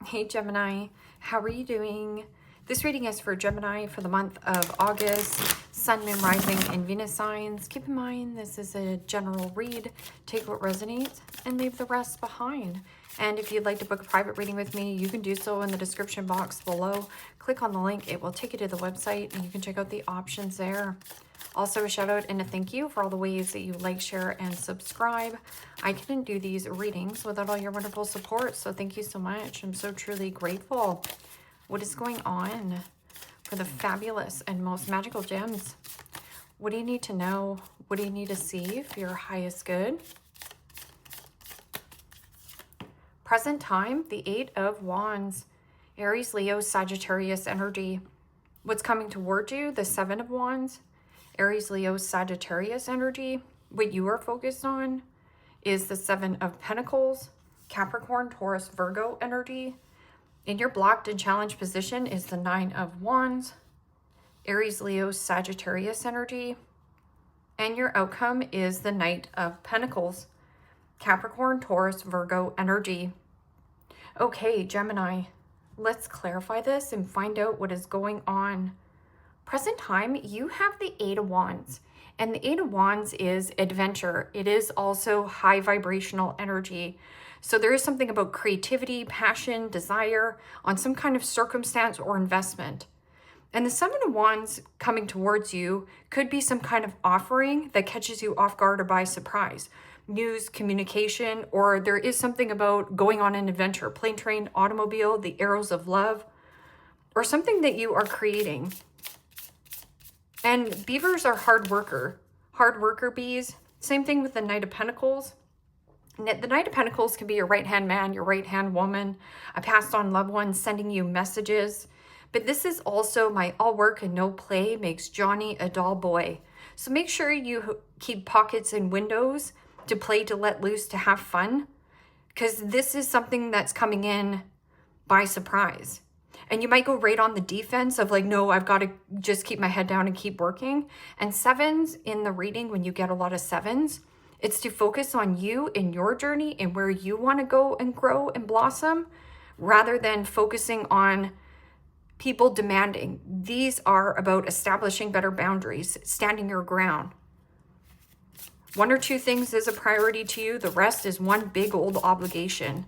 Hey Gemini, how are you doing? This reading is for Gemini for the month of August, Sun, Moon, Rising, and Venus signs. Keep in mind this is a general read. Take what resonates and leave the rest behind. And if you'd like to book a private reading with me, you can do so in the description box below. Click on the link, it will take you to the website and you can check out the options there. Also, a shout out and a thank you for all the ways that you like, share, and subscribe. I couldn't do these readings without all your wonderful support, so thank you so much. I'm so truly grateful. What is going on for the fabulous and most magical gems? What do you need to know? What do you need to see for your highest good? Present time, the Eight of Wands. Aries, Leo, Sagittarius energy. What's coming toward you? The Seven of Wands. Aries, Leo, Sagittarius energy. What you are focused on is the Seven of Pentacles, Capricorn, Taurus, Virgo energy. In your blocked and challenged position is the Nine of Wands, Aries, Leo, Sagittarius energy. And your outcome is the Knight of Pentacles, Capricorn, Taurus, Virgo energy. Okay, Gemini, let's clarify this and find out what is going on. Present time, you have the Eight of Wands, and the Eight of Wands is adventure. It is also high vibrational energy. So there is something about creativity, passion, desire on some kind of circumstance or investment. And the Seven of Wands coming towards you could be some kind of offering that catches you off guard or by surprise. News, communication, or there is something about going on an adventure, plane, train, automobile, the arrows of love, or something that you are creating. And beavers are hard worker bees. Same thing with the Knight of Pentacles. The Knight of Pentacles can be your right-hand man, your right-hand woman, a passed on loved one sending you messages. But this is also my all work and no play makes Johnny a dull boy. So make sure you keep pockets and windows to play, to let loose, to have fun. Because this is something that's coming in by surprise. And you might go right on the defense of like, no, I've got to just keep my head down and keep working. And sevens in the reading, when you get a lot of sevens, it's to focus on you and your journey and where you want to go and grow and blossom rather than focusing on people demanding. These are about establishing better boundaries, standing your ground. One or two things is a priority to you. The rest is one big old obligation.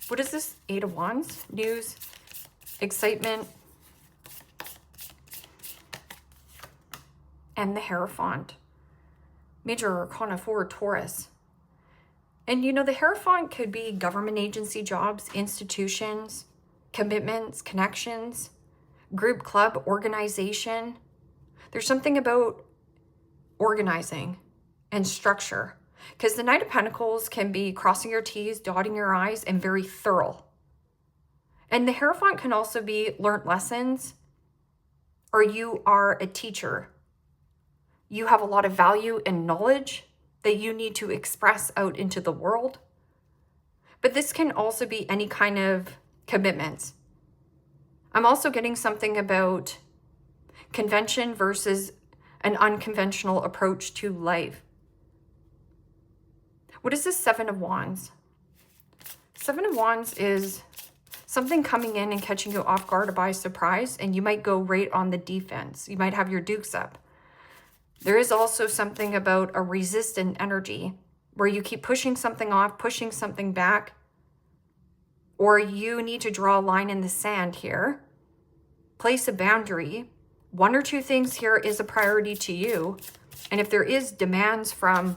What is this? Eight of Wands? News, excitement, and the Hierophant. Major Arcana 4, Taurus. And you know, the Hierophant could be government agency jobs, institutions, commitments, connections, group, club, organization. There's something about organizing and structure. Because the Knight of Pentacles can be crossing your T's, dotting your I's, and very thorough. And the Hierophant can also be learned lessons, or you are a teacher. You have a lot of value and knowledge that you need to express out into the world. But this can also be any kind of commitments. I'm also getting something about convention versus an unconventional approach to life. What is this Seven of Wands? Seven of Wands is something coming in and catching you off guard or by surprise, and you might go right on the defense. You might have your dukes up. There is also something about a resistant energy where you keep pushing something off, pushing something back, or you need to draw a line in the sand here, place a boundary. One or two things here is a priority to you. And if there is demands from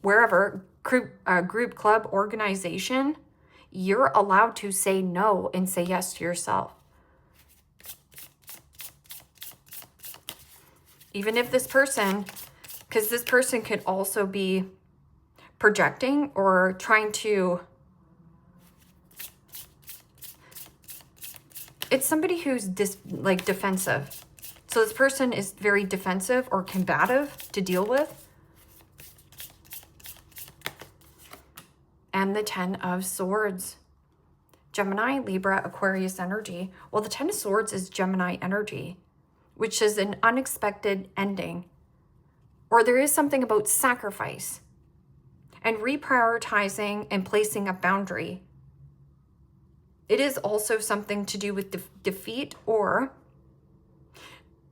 wherever, group, club, organization, you're allowed to say no and say yes to yourself. Even if this person, because this person could also be projecting or trying to, it's somebody who's defensive. So this person is very defensive or combative to deal with. And the Ten of Swords. Gemini, Libra, Aquarius energy. Well, the Ten of Swords is Gemini energy, which is an unexpected ending. Or there is something about sacrifice. and reprioritizing and placing a boundary. It is also something to do with defeat, or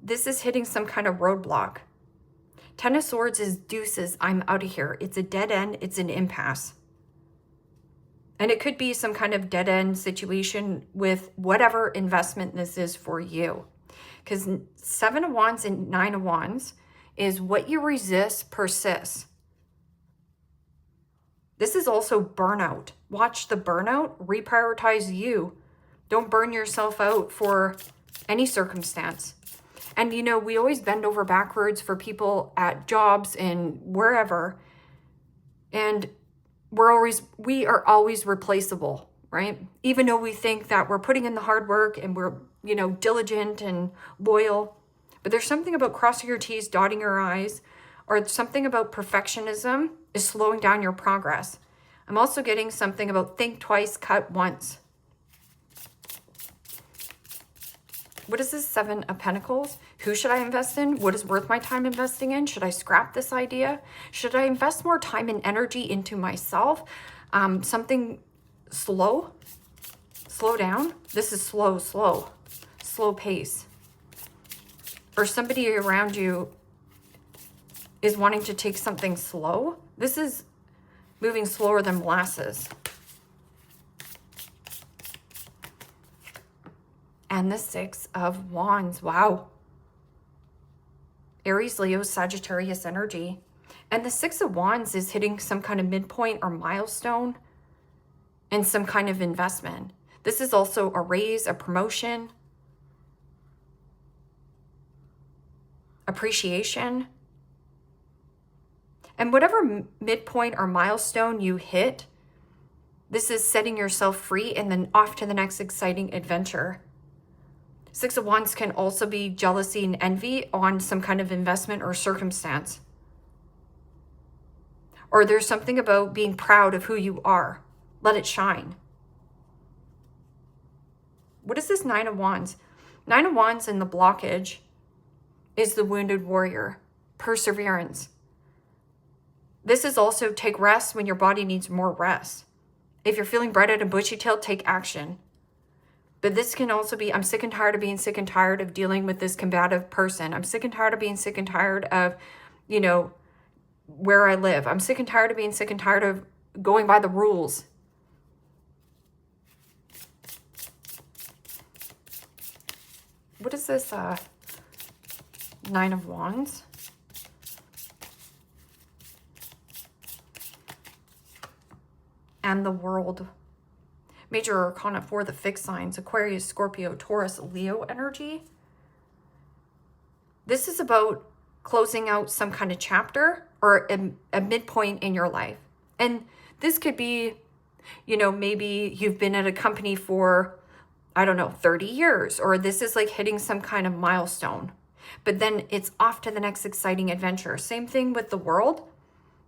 this is hitting some kind of roadblock. Ten of Swords is deuces, I'm out of here. It's a dead end, it's an impasse. And it could be some kind of dead end situation with whatever investment this is for you. Because 7 of Wands and 9 of Wands is what you resist persists. This is also burnout. Watch the burnout, reprioritize you. Don't burn yourself out for any circumstance. And you know, we always bend over backwards for people at jobs and wherever. And we are always replaceable, right? Even though we think that we're putting in the hard work and we're, you know, diligent and loyal. But there's something about crossing your T's, dotting your I's, or something about perfectionism is slowing down your progress. I'm also getting something about think twice, cut once. What is this 7 of Pentacles? Who should I invest in? What is worth my time investing in? Should I scrap this idea? Should I invest more time and energy into myself? Something slow? Slow down? This is slow pace. Or somebody around you is wanting to take something slow. This is moving slower than molasses. And the 6 of Wands. Wow. Aries, Leo, Sagittarius energy. And the 6 of Wands is hitting some kind of midpoint or milestone and some kind of investment. This is also a raise, a promotion, appreciation. And whatever midpoint or milestone you hit, this is setting yourself free and then off to the next exciting adventure. 6 of Wands can also be jealousy and envy on some kind of investment or circumstance. Or there's something about being proud of who you are. Let it shine. What is this 9 of Wands? 9 of Wands in the blockage is the wounded warrior. Perseverance. This is also take rest when your body needs more rest. If you're feeling bright-eyed and bushy-tailed, take action. But this can also be, I'm sick and tired of being sick and tired of dealing with this combative person. I'm sick and tired of being sick and tired of, you know, where I live. I'm sick and tired of being sick and tired of going by the rules. What is this 9 of Wands? And the World. Major Arcana for the fixed signs, Aquarius, Scorpio, Taurus, Leo energy. This is about closing out some kind of chapter or a midpoint in your life. And this could be, you know, maybe you've been at a company for, I don't know, 30 years, or this is like hitting some kind of milestone. But then it's off to the next exciting adventure. Same thing with the World.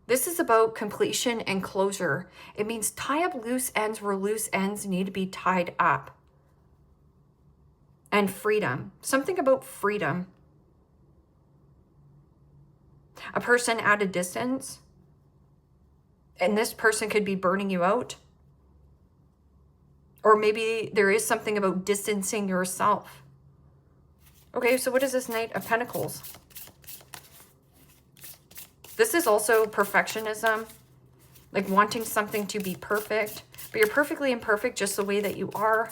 This is about completion and closure. It means tie up loose ends where loose ends need to be tied up. And freedom. Something about freedom. A person at a distance. And this person could be burning you out. Or maybe there is something about distancing yourself. Okay, so what is this Knight of Pentacles? This is also perfectionism, like wanting something to be perfect, but you're perfectly imperfect just the way that you are.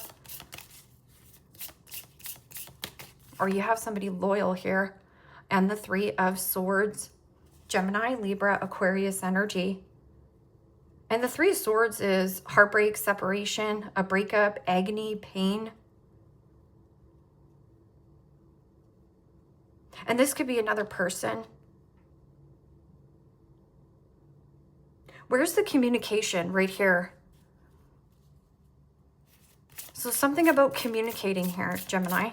Or you have somebody loyal here. And the 3 of Swords, Gemini, Libra, Aquarius energy. And the 3 of Swords is heartbreak, separation, a breakup, agony, pain. And this could be another person. Where's the communication? Right here. So something about communicating here, Gemini.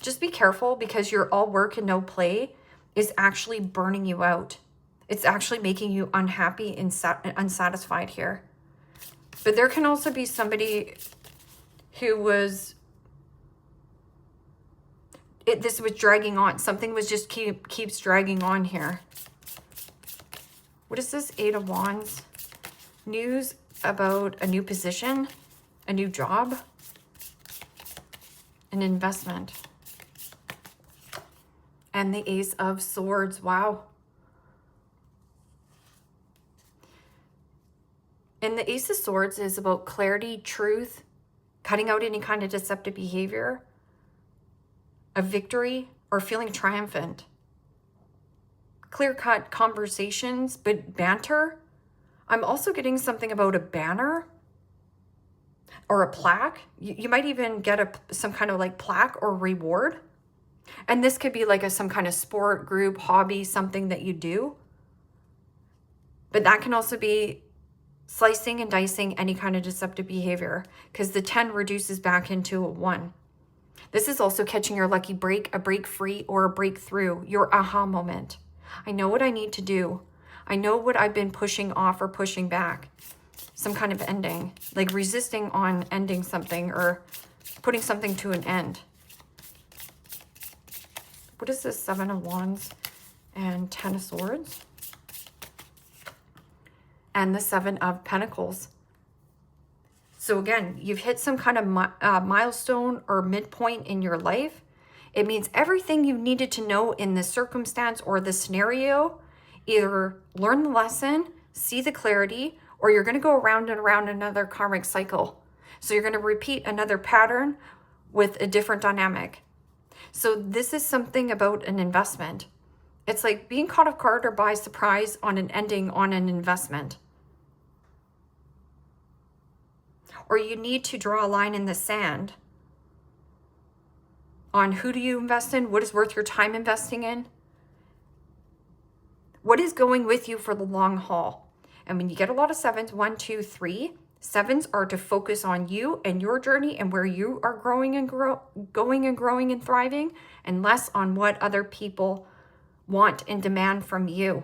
Just be careful, because your all work and no play is actually burning you out. It's actually making you unhappy and unsatisfied here. But there can also be somebody who was this was dragging on. Something was just keeps dragging on here. What is this? 8 of Wands. News about a new position, a new job, an investment. And the Ace of Swords. Wow. And the Ace of Swords is about clarity, truth, cutting out any kind of deceptive behavior, a victory, or feeling triumphant. Clear-cut conversations, but banter. I'm also getting something about a banner or a plaque. You might even get some kind of like plaque or reward. And this could be like some kind of sport, group, hobby, something that you do. But that can also be slicing and dicing any kind of deceptive behavior, because the 10 reduces back into a 1. This is also catching your lucky break, a break free, or a breakthrough, your aha moment. I know what I need to do. I know what I've been pushing off or pushing back. Some kind of ending, like resisting on ending something or putting something to an end. What is this? 7 of Wands and 10 of Swords? And the 7 of Pentacles. So again, you've hit some kind of milestone or midpoint in your life. It means everything you needed to know in this circumstance or the scenario, either learn the lesson, see the clarity, or you're going to go around and around another karmic cycle. So you're going to repeat another pattern with a different dynamic. So this is something about an investment. It's like being caught off guard or by surprise on an ending on an investment. Or you need to draw a line in the sand on who do you invest in, what is worth your time investing in, what is going with you for the long haul. And when you get a lot of 7s, 1, 2, 3, 7s are to focus on you and your journey and where you are growing and growing and thriving, and less on what other people want and demand from you.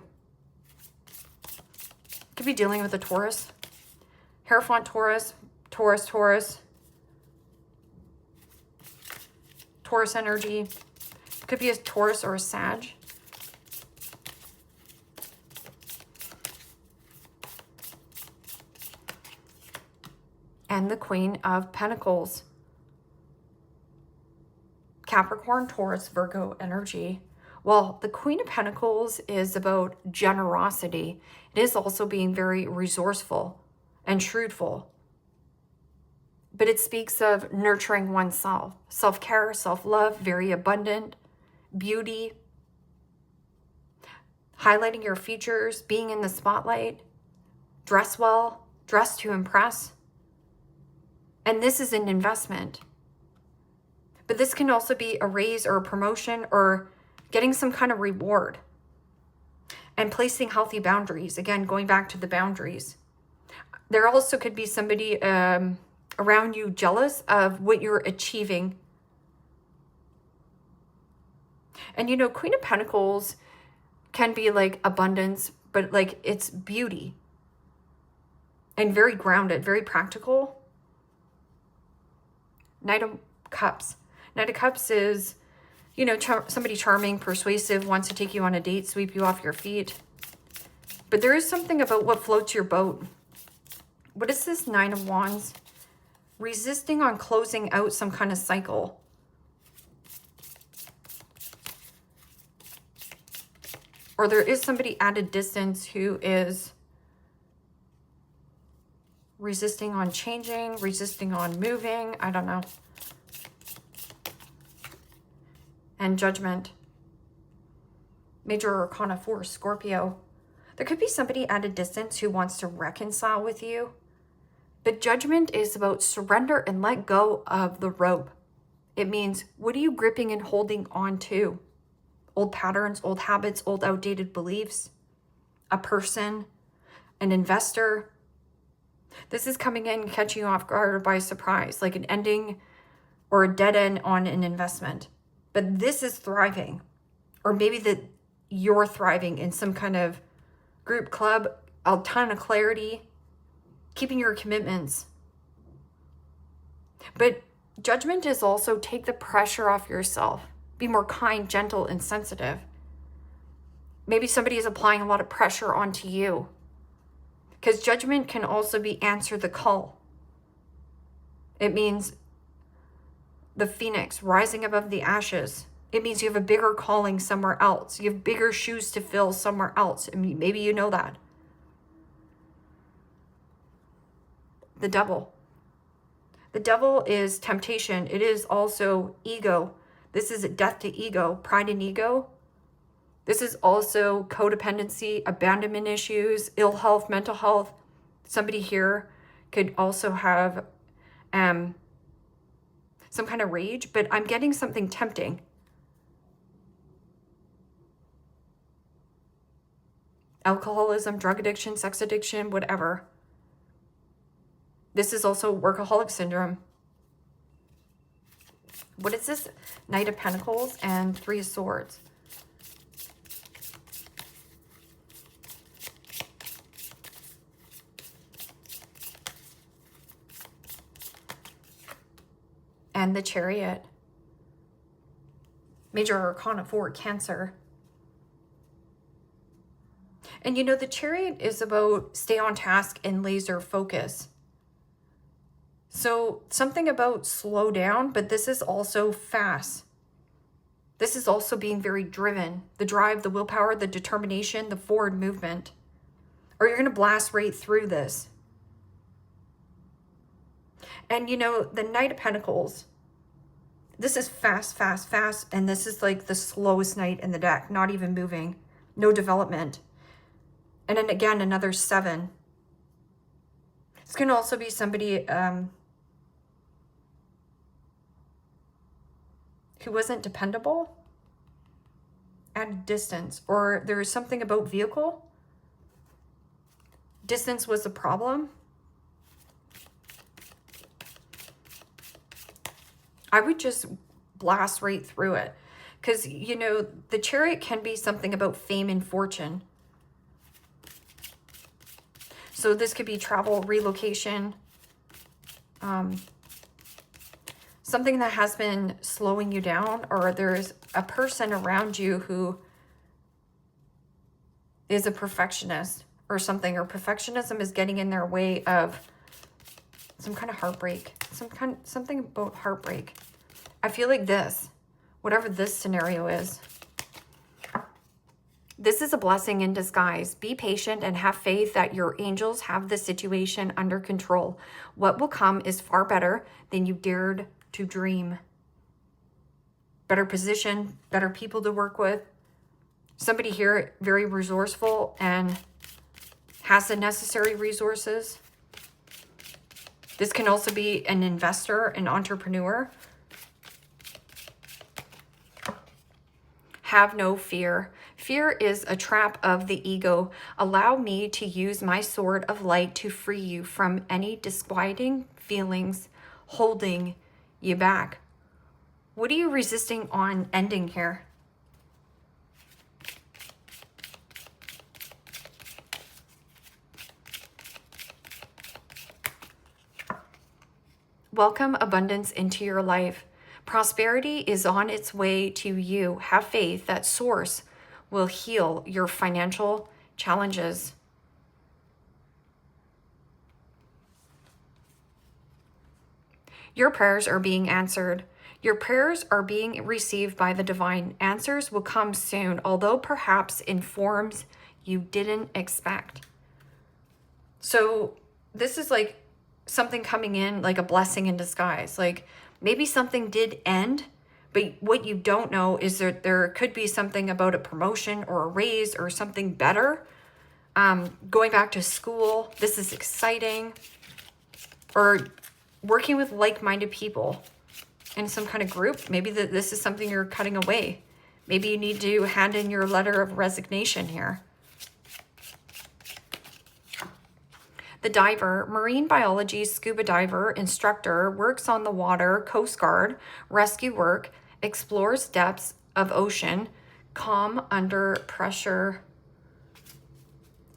Could be dealing with a Taurus, Hierophant Taurus, Taurus energy. Could be a Taurus or a Sag. And the Queen of Pentacles. Capricorn, Taurus, Virgo energy. Well, the Queen of Pentacles is about generosity. It is also being very resourceful and shrewdful. But it speaks of nurturing oneself, self-care, self-love, very abundant, beauty, highlighting your features, being in the spotlight, dress well, dress to impress. And this is an investment. But this can also be a raise or a promotion or getting some kind of reward. And placing healthy boundaries. Again, going back to the boundaries. There also could be somebody around you jealous of what you're achieving. And you know, Queen of Pentacles can be like abundance, but like it's beauty. And very grounded, very practical. Knight of Cups. Knight of Cups is, you know, somebody charming, persuasive, wants to take you on a date, sweep you off your feet. But there is something about what floats your boat. What is this 9 of Wands? Resisting on closing out some kind of cycle. Or there is somebody at a distance who is resisting on changing, resisting on moving. I don't know. And Judgment. Major Arcana 4, Scorpio. There could be somebody at a distance who wants to reconcile with you. But Judgment is about surrender and let go of the rope. It means, what are you gripping and holding on to? Old patterns, old habits, old outdated beliefs, a person, an investor. This is coming in, catching you off guard or by surprise, like an ending or a dead end on an investment. But this is thriving. Or maybe that you're thriving in some kind of group, club, a ton of clarity, keeping your commitments. But Judgment is also take the pressure off yourself. Be more kind, gentle, and sensitive. Maybe somebody is applying a lot of pressure onto you. Because judgment can also be answer the call. It means the phoenix rising above the ashes. It means you have a bigger calling somewhere else. You have bigger shoes to fill somewhere else. I mean, maybe you know that. The devil. The devil is temptation. It is also ego. This is death to ego, pride and ego. This is also codependency, abandonment issues, ill health, mental health. Somebody here could also have some kind of rage, but I'm getting something tempting. Alcoholism, drug addiction, sex addiction, whatever. This is also workaholic syndrome. What is this? Knight of Pentacles and Three of Swords. And the Chariot. Major Arcana 4, Cancer. And you know, the Chariot is about stay on task and laser focus. So something about slow down, but this is also fast. This is also being very driven. The drive, the willpower, the determination, the forward movement. Or you're going to blast right through this. And you know, the Knight of Pentacles, this is fast, fast, fast. And this is like the slowest knight in the deck, not even moving, no development. And then again, another 7. It's going to also be somebody who wasn't dependable at a distance, or there is something about vehicle. Distance was a problem. I would just blast right through it. Because, you know, the Chariot can be something about fame and fortune. So this could be travel, relocation, something that has been slowing you down, or there's a person around you who is a perfectionist or something, or perfectionism is getting in their way of some kind of heartbreak, something about heartbreak. I feel like this, whatever this scenario is, this is a blessing in disguise. Be patient and have faith that your angels have the situation under control. What will come is far better than you dared to dream. Better position, better people to work with. Somebody here very resourceful and has the necessary resources. This can also be an investor, an entrepreneur. Have no fear. Fear is a trap of the ego. Allow me to use my sword of light to free you from any disquieting feelings holding you back. What are you resisting on ending here? Welcome abundance into your life. Prosperity is on its way to you. Have faith that Source will heal your financial challenges. Your prayers are being answered. Your prayers are being received by the divine. Answers will come soon, although perhaps in forms you didn't expect. So this is like something coming in, like a blessing in disguise. Like maybe something did end, but what you don't know is that there could be something about a promotion or a raise or something better. Going back to school, this is exciting. Or working with like-minded people in some kind of group. Maybe this is something you're cutting away. Maybe you need to hand in your letter of resignation here. The diver, marine biology, scuba diver, instructor, works on the water, Coast Guard, rescue work, explores depths of ocean, calm under pressure.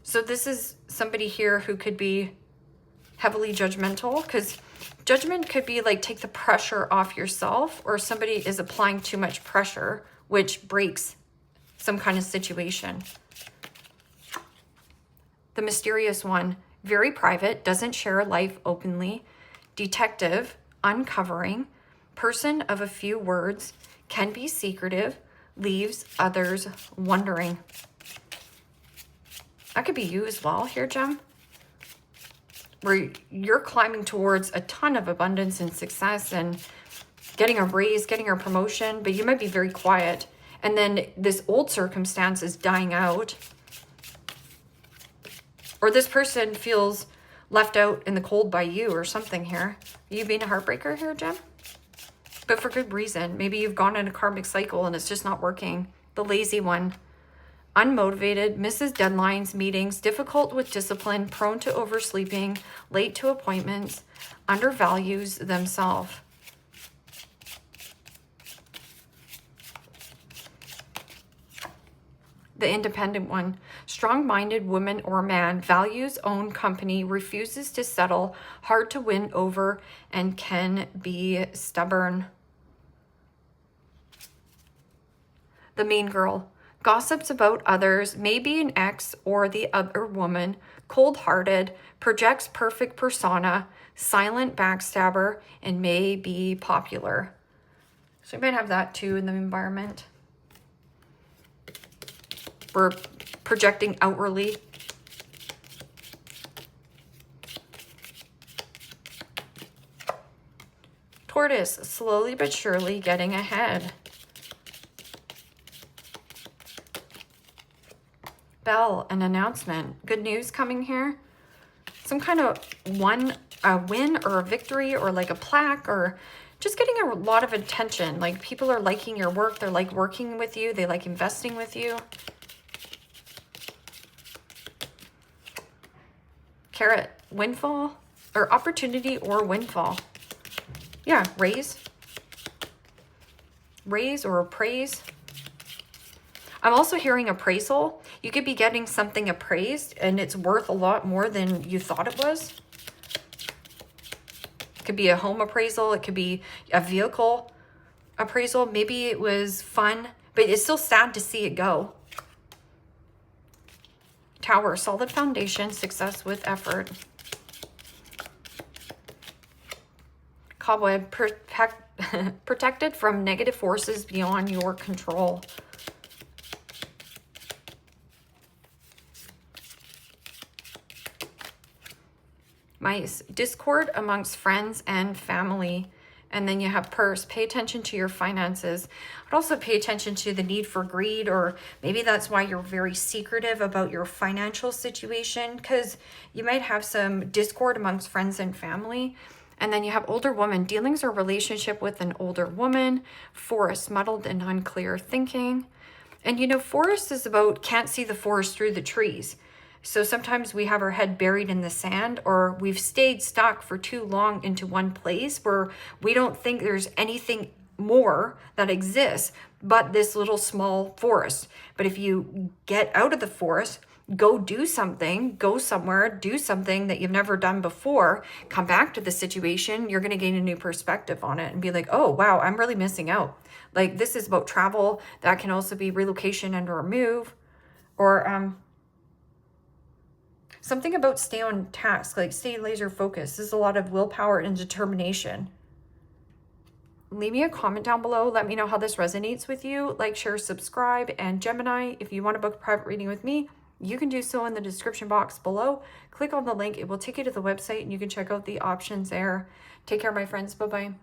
So this is somebody here who could be heavily judgmental, because Judgment could be like take the pressure off yourself, or somebody is applying too much pressure, which breaks some kind of situation. The mysterious one, very private, doesn't share life openly. Detective, uncovering, person of a few words, can be secretive, leaves others wondering. That could be you as well here, Gem, where you're climbing towards a ton of abundance and success and getting a raise, getting a promotion, but you might be very quiet. And then this old circumstance is dying out. Or this person feels left out in the cold by you or something here. Are you being a heartbreaker here, Gem? But for good reason. Maybe you've gone in a karmic cycle and it's just not working. The lazy one. Unmotivated, misses deadlines, meetings, difficult with discipline, prone to oversleeping, late to appointments, undervalues themselves. The independent one. Strong-minded woman or man, values own company, refuses to settle, hard to win over, and can be stubborn. The mean girl. Gossips about others, maybe an ex or the other woman, cold-hearted, projects perfect persona, silent backstabber, and may be popular. So you might have that too in the environment. We're projecting outwardly. Tortoise, slowly but surely getting ahead. Bell, an announcement. Good news coming here. Some kind of a win or a victory, or like a plaque, or just getting a lot of attention. Like people are liking your work. They're like working with you. They like investing with you. Carrot, windfall, or opportunity or windfall. Yeah, raise. Raise or praise. I'm also hearing appraisal. You could be getting something appraised and it's worth a lot more than you thought it was. It could be a home appraisal. It could be a vehicle appraisal. Maybe it was fun, but it's still sad to see it go. Tower, solid foundation, success with effort. Cobweb, protected from negative forces beyond your control. Mice, discord amongst friends and family. And then you have purse, pay attention to your finances. I'd also pay attention to the need for greed, or maybe that's why you're very secretive about your financial situation, because you might have some discord amongst friends and family. And then you have older woman, dealings or relationship with an older woman. Forest, muddled and unclear thinking. And you know, forest is about can't see the forest through the trees. So sometimes we have our head buried in the sand, or we've stayed stuck for too long into one place where we don't think there's anything more that exists but this little small forest. But if you get out of the forest, go do something, go somewhere, do something that you've never done before, come back to the situation, you're going to gain a new perspective on it and be like, oh, wow, I'm really missing out. Like this is about travel. That can also be relocation and or move, or something about stay on task, like stay laser focused. This is a lot of willpower and determination. Leave me a comment down below. Let me know how this resonates with you. Like, share, subscribe. And Gemini, if you want to book a private reading with me, you can do so in the description box below. Click on the link. It will take you to the website and you can check out the options there. Take care, my friends. Bye-bye.